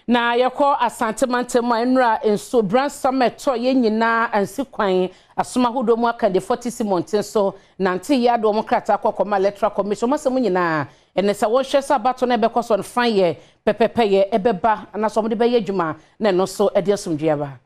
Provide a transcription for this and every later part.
Na yako Asante mantemu enra enso brand summit to ye nyina ansi kwan asoma hodo mu aka de 40 months so nanti ya do demokrata akokoma electoral commission masemu nyina enesa wo hwe sa bato na bekoso fan ye pepepe ye ebeba na so mo de be ye dwuma na no so ede asomdua ba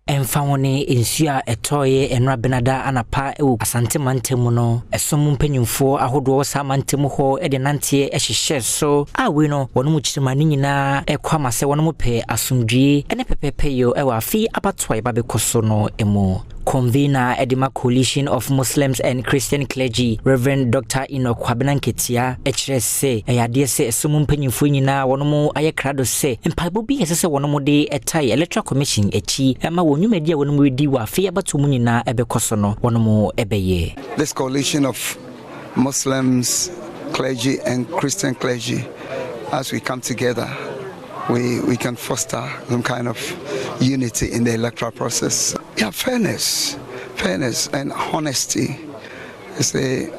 Emfa woni ensua etoye enra benada anapa ewu Asante mantemu no esom mpanyimfo ahodo sa mantemu ho ede nante ehhehye so awe no wono mu kirima ni nyina ekwama se wono mu pe asomdue ene pepepe yo ewa afi abatwa ba bekoso no emu Convener Edema Coalition of Muslims and Christian Clergy, Reverend Dr. Inokwabena Nketia, HRS, Ayade se esum mpanyimfo nyina wono aye krado se mpaibo bi yesese wono de etai electoral commission echi ema wonwumadi a wono di wa fe abato mu nyina ebekoso no wono ebeye. This coalition of Muslims, clergy and Christian clergy, as we come together, we can foster some kind of unity in the electoral process. Yeah, fairness and honesty.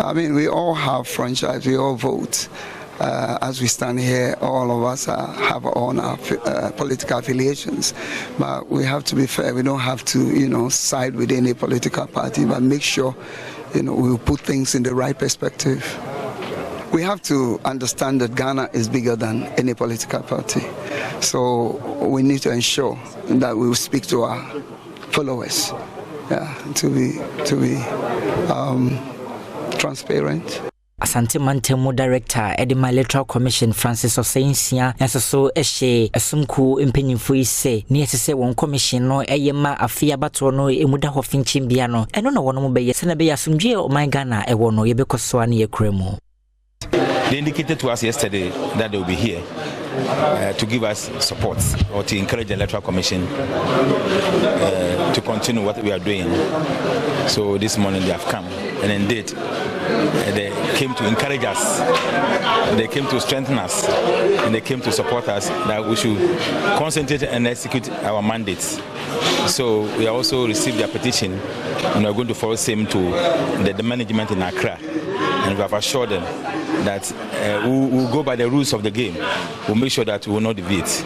I mean, we all have franchise, we all vote. As we stand here, all of us have our own political affiliations, but we have to be fair. We don't have to, side with any political party, but make sure, we put things in the right perspective. We have to understand that Ghana is bigger than any political party. So we need to ensure that we will speak to our followers, to be transparent. Asante mantemu director Edema Electoral Commission Francis Osensia yasoso ehye esumku mpanyimfo ise ne yesese won commission no eyema afia bato no emuda ho finchimbia no eno na wono beye se na be yasumdwe o my Ghana ewo no yebekoso an ye kremu. They indicated to us yesterday that they will be here to give us support or to encourage the Electoral Commission to continue what we are doing. So this morning they have come, and indeed they came to encourage us, they came to strengthen us, and they came to support us that we should concentrate and execute our mandates. So we also received their petition, and we are going to follow same to the management in Accra, and we have assured them that we will go by the rules of the game. We'll make sure that we will not deviate.